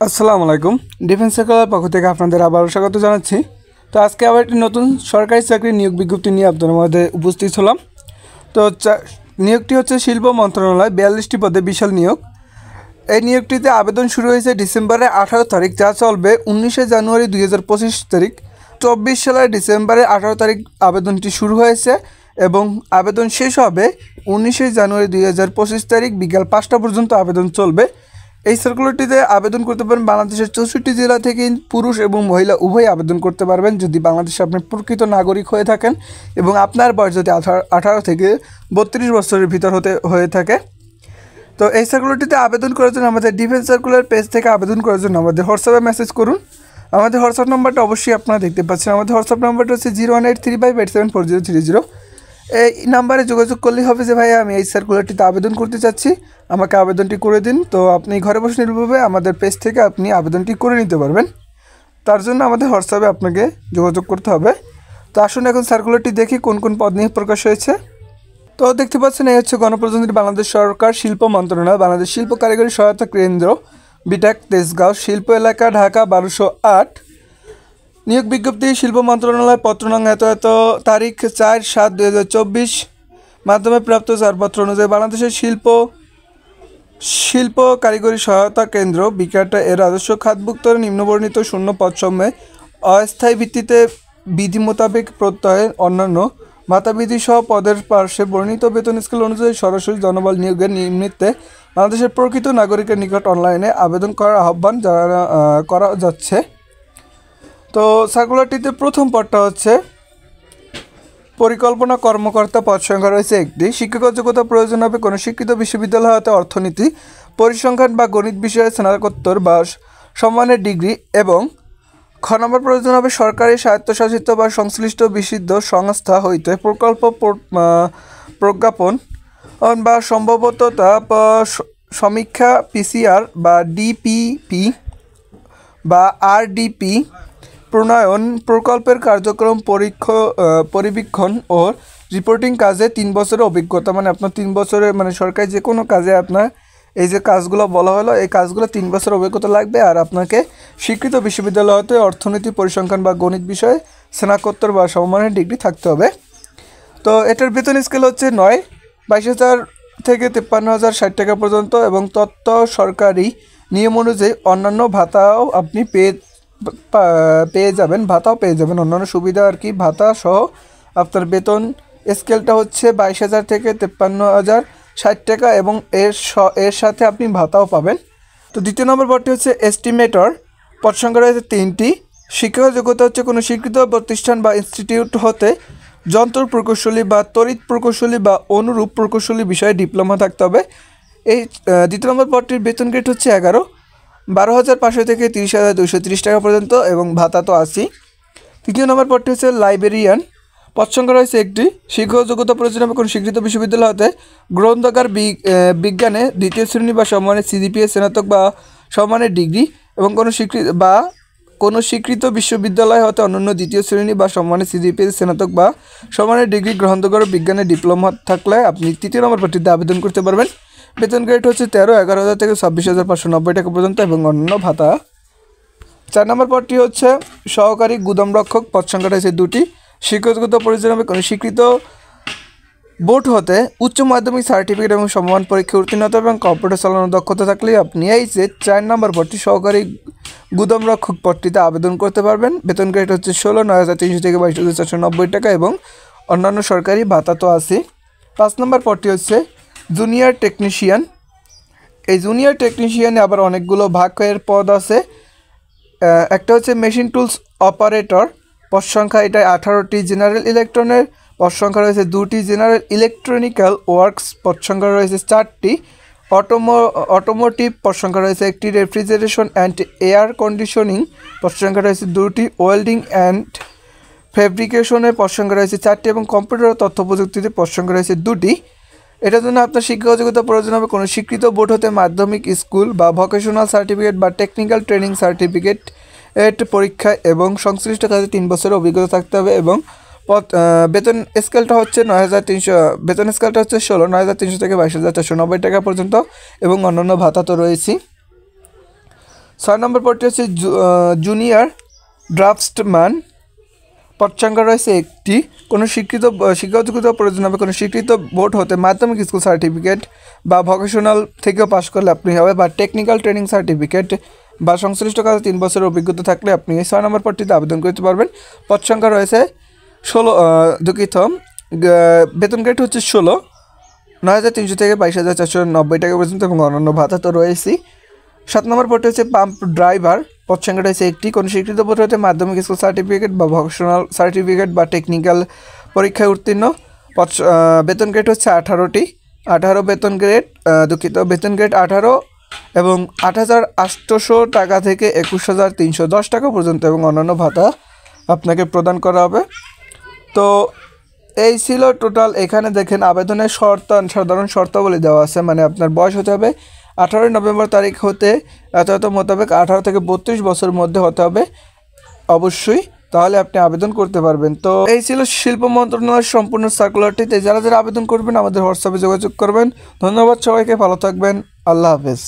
আসসালামু আলাইকুম। ডিফেন্স সার্কেলের পক্ষ থেকে আপনাদের আবারও স্বাগত জানাচ্ছি। তো আজকে আবার একটি নতুন সরকারি চাকরির নিয়োগ বিজ্ঞপ্তি নিয়ে আপনাদের মধ্যে উপস্থিত হলাম। তো নিয়োগটি হচ্ছে শিল্প মন্ত্রণালয়, 42টি পদে বিশাল নিয়োগ। এই নিয়োগটিতে আবেদন শুরু হয়েছে ডিসেম্বরের 18 তারিখ, যা চলবে 19 জানুয়ারি 2025 তারিখ। 24 সালের ডিসেম্বরের 18 তারিখ আবেদনটি শুরু হয়েছে এবং আবেদন শেষ হবে 19 জানুয়ারি 2025 তারিখ বিকাল 5টা পর্যন্ত আবেদন চলবে। এই সার্কুলারটিতে আবেদন করতে পারেন বাংলাদেশের 64 জেলা থেকে পুরুষ এবং মহিলা উভয় আবেদন করতে পারবেন যদি বাংলাদেশে আপনি প্রকৃত নাগরিক হয়ে থাকেন এবং আপনার বয়স যদি 18 থেকে 32 বছরের ভিতর হয়ে থাকে। তো এই সার্কুলারটিতে আবেদন করার জন্য আমাদের ডিফেন্স সার্কুলার পেজ থেকে আবেদন করার জন্য আমাদের হোয়াটসঅ্যাপে মেসেজ করুন। আমাদের হোয়াটসঅ্যাপ নাম্বারটা অবশ্যই আপনারা দেখতে পাচ্ছেন। আমাদের হোয়াটসঅ্যাপ নাম্বারটা হচ্ছে 01835874030। এই নাম্বারে যোগাযোগ করলেই হবে যে ভাইয়া আমি এই সার্কুলারটিতে আবেদন করতে চাচ্ছি, আমাকে আবেদনটি করে দিন। তো আপনি ঘরে বসে নির্ভরভাবে আমাদের পেজ থেকে আপনি আবেদনটি করে নিতে পারবেন। তার জন্য আমাদের হোয়াটসঅ্যাপে আপনাকে যোগাযোগ করতে হবে। তো আসুন এখন সার্কুলারটি দেখি কোন কোন পদ নিয়ে প্রকাশ হয়েছে। তো দেখতে পাচ্ছেন এই হচ্ছে গণপ্রজাতন্ত্রী বাংলাদেশ সরকার শিল্প মন্ত্রণালয়, বাংলাদেশ শিল্প কারিগরি সহায়তা কেন্দ্র, বিটাক তেজগাঁও, শিল্প এলাকা, ঢাকা 1208। নিয়োগ বিজ্ঞপ্তি শিল্প মন্ত্রণালয়, পত্র নং এত এত, তারিখ 4/7/2024, মাধ্যমে প্রাপ্ত ছাড়পত্র অনুযায়ী বাংলাদেশের শিল্প কারিগরি সহায়তা কেন্দ্র বিকাটা এর রাজস্ব খাতভুক্ত নিম্নবর্ণিত শূন্য পদসমূহে অস্থায়ী ভিত্তিতে বিধি মোতাবেক প্রত্যয়ের অন্যান্য ভাতাবিধি সহ পদের পার্শ্বে বর্ণিত বেতন স্কেল অনুযায়ী সরাসরি জনবল নিয়োগের নিমিত্তে বাংলাদেশের প্রকৃত নাগরিকের নিকট অনলাইনে আবেদন করার আহ্বান করা যাচ্ছে। তো সার্কুলারটিতে প্রথম পদটা হচ্ছে পরিকল্পনা কর্মকর্তা, পদ সংখ্যা রয়েছে একটি। শিক্ষাগত যোগ্যতা প্রয়োজন হবে কোনো স্বীকৃত বিশ্ববিদ্যালয় হতে অর্থনীতি, পরিসংখ্যান বা গণিত বিষয়ে স্নাতকোত্তর বা সম্মানের ডিগ্রি, এবং খ নম্বর প্রয়োজন হবে সরকারি স্বায়ত্তশাসিত বা সংশ্লিষ্ট বিশুদ্ধ সংস্থা হইতে প্রকল্প প্রজ্ঞাপন বা সম্ভবততা সমীক্ষা পিসিআর বা ডিপিপি বা আরডিপি প্রণয়ন প্রকল্পের কার্যক্রম পরিবীক্ষণ ও রিপোর্টিং কাজে 3 বছরের অভিজ্ঞতা। মানে আপনার 3 বছরের মানে সরকারি যে কোনো কাজে আপনার এই যে কাজগুলো বলা হলো এই কাজগুলো 3 বছরের অভিজ্ঞতা লাগবে। আর আপনাকে স্বীকৃত বিশ্ববিদ্যালয় হতে অর্থনীতি, পরিসংখ্যান বা গণিত বিষয়ে স্নাতকোত্তর বা সমমানের ডিগ্রি থাকতে হবে। তো এটার বেতন স্কেল হচ্ছে 22,000 থেকে 53,060 টাকা পর্যন্ত এবং তথ্য সরকারি নিয়ম অনুযায়ী অন্যান্য ভাতাও আপনি পেয়ে যাবেন অন্যান্য সুবিধা আর কি ভাতা সহ। আপনার বেতন স্কেলটা হচ্ছে 22,000 থেকে 53,060 টাকা এবং এর সাথে আপনি ভাতাও পাবেন। তো দ্বিতীয় নম্বর পদটি হচ্ছে এস্টিমেটর, পদ সংখ্যা রয়েছে 3টি। শিক্ষাগত যোগ্যতা হচ্ছে কোনো স্বীকৃত প্রতিষ্ঠান বা ইনস্টিটিউট হতে যন্ত্র প্রকৌশলী বা তড়িৎ প্রকৌশলী বা অনুরূপ প্রকৌশলী বিষয়ে ডিপ্লোমা থাকতে হবে। এই দ্বিতীয় নম্বর পদটির বেতন গ্রেড হচ্ছে 12,500 থেকে 30,230 টাকা পর্যন্ত এবং ভাতা তো আছেই। তৃতীয় নম্বর পদটি হচ্ছে লাইব্রেরিয়ান, পদ সংখ্যা রয়েছে একটি। শিক্ষাগত যোগ্যতা প্রয়োজন হবে কোনো স্বীকৃত বিশ্ববিদ্যালয় হতে গ্রন্থাগার বিজ্ঞানে 2য় শ্রেণী বা সম্মানের সিজিপিএ স্নাতক বা সম্মানের ডিগ্রি এবং কোনো স্বীকৃত বিশ্ববিদ্যালয় হতে অন্যান্য 2য় শ্রেণী বা সম্মানের সিজিপিএ স্নাতক বা সম্মানের ডিগ্রি গ্রন্থাগার বিজ্ঞানে ডিপ্লোমা থাকলে আপনি তৃতীয় নম্বর পদটিতে আবেদন করতে পারবেন। বেতন গ্রেড হচ্ছে 11,000 থেকে 26,590 টাকা পর্যন্ত এবং অন্যান্য ভাতা। 4 নম্বর পদটি হচ্ছে সহকারী গুদাম রক্ষক, পদ সংখ্যা রয়েছে 2টি। শিক্ষাগত প্রয়োজন হবে কোনো স্বীকৃত বোর্ড হতে উচ্চ মাধ্যমিক সার্টিফিকেট এবং সমমান পরীক্ষা উত্তীর্ণতা এবং কম্পিউটার চালানোর দক্ষতা থাকলে আপনি এই যে 4 নম্বর পদটি সহকারী গুদাম রক্ষক পদটিতে আবেদন করতে পারবেন। বেতন গ্রেড হচ্ছে 9,300 থেকে 22,490 টাকা এবং অন্যান্য সরকারি ভাতা তো আছে। 5 নম্বর পদটি হচ্ছে জুনিয়র টেকনিশিয়ান। এই জুনিয়র টেকনিশিয়ানে আবার অনেকগুলো ভাগের পদ আছে। একটা হচ্ছে মেশিন টুলস অপারেটর, পদ সংখ্যা এটা 18টি। জেনারেল ইলেকট্রনের পদ সংখ্যা রয়েছে 2টি। জেনারেল ইলেকট্রনিক্যাল ওয়ার্কস পদ সংখ্যা রয়েছে 4টি। অটোমোটিভ পদ সংখ্যা রয়েছে 1টি। রেফ্রিজারেশন অ্যান্ড এয়ার কন্ডিশনিং পদ সংখ্যা রয়েছে 2টি। ওয়েল্ডিং অ্যান্ড ফেব্রিকেশনের পদ সংখ্যা রয়েছে 4টি এবং কম্পিউটার ও তথ্য প্রযুক্তিতে পদ সংখ্যা রয়েছে 2টি। এটার জন্য আপনার শিক্ষাগত যোগ্যতা প্রয়োজন হবে কোনো স্বীকৃত বোর্ড হতে মাধ্যমিক স্কুল বা ভোকেশনাল সার্টিফিকেট বা টেকনিক্যাল ট্রেনিং সার্টিফিকেট পরীক্ষা এবং সংশ্লিষ্ট কাজে 3 বছরের অভিজ্ঞতা থাকতে হবে এবং বেতন স্কেলটা হচ্ছে 9,300, বেতন স্কেলটা হচ্ছে 9,300 থেকে 22,490 টাকা পর্যন্ত এবং অন্যান্য ভাতা তো রয়েছে। 6 নম্বর পদটি হচ্ছে জুনিয়র ড্রাফটসম্যান, পদ সংখ্যা রয়েছে একটি। কোনো শিক্ষাগত যোগ্যতা প্রয়োজন হবে কোনো স্বীকৃত বোর্ড হতে মাধ্যমিক স্কুল সার্টিফিকেট বা ভোকেশনাল থেকেও পাশ করলে আপনি হবে, বা টেকনিক্যাল ট্রেনিং সার্টিফিকেট বা সংশ্লিষ্ট কাজে 3 বছরের অভিজ্ঞতা থাকলে আপনি এই 6 নম্বর পদটিতে আবেদন করতে পারবেন। পদ সংখ্যা রয়েছে 16, দুঃখিত, বেতন গ্রেড হচ্ছে 16, 9,300 থেকে 22,490 টাকা পর্যন্ত এবং অন্যান্য ভাতা তো রয়েছেই। 7 নম্বর পদটি হচ্ছে পাম্প ড্রাইভার, পদ সংখ্যাটা হচ্ছে একটি। কোনো স্বীকৃত বোর্ড হতে মাধ্যমিক স্কুল সার্টিফিকেট বা ভোকেশনাল সার্টিফিকেট বা টেকনিক্যাল পরীক্ষায় উত্তীর্ণ। বেতন গ্রেড হচ্ছে 18টি, 18 বেতন গ্রেড, দুঃখিত, বেতন গ্রেড 18 এবং 8,800 টাকা থেকে 21,310 টাকা পর্যন্ত এবং অন্যান্য ভাতা আপনাকে প্রদান করা হবে। তো এই ছিল টোটাল। এখানে দেখেন আবেদনের সাধারণ শর্তাবলী দেওয়া আছে, মানে আপনার বয়স হতে হবে 18 নভেম্বর তারিখ হতে এত মোতাবেক 18 থেকে 32 বছরের মধ্যে হতে হবে অবশ্যই, তাহলে আপনি আবেদন করতে পারবেন। তো এই ছিল শিল্প মন্ত্রণালয়ের সম্পূর্ণ সার্কুলারটিতে। যারা যারা আবেদন করবেন আমাদের হোয়াটসঅ্যাপে যোগাযোগ করবেন। ধন্যবাদ সবাইকে, ভালো থাকবেন, আল্লাহ হাফেজ।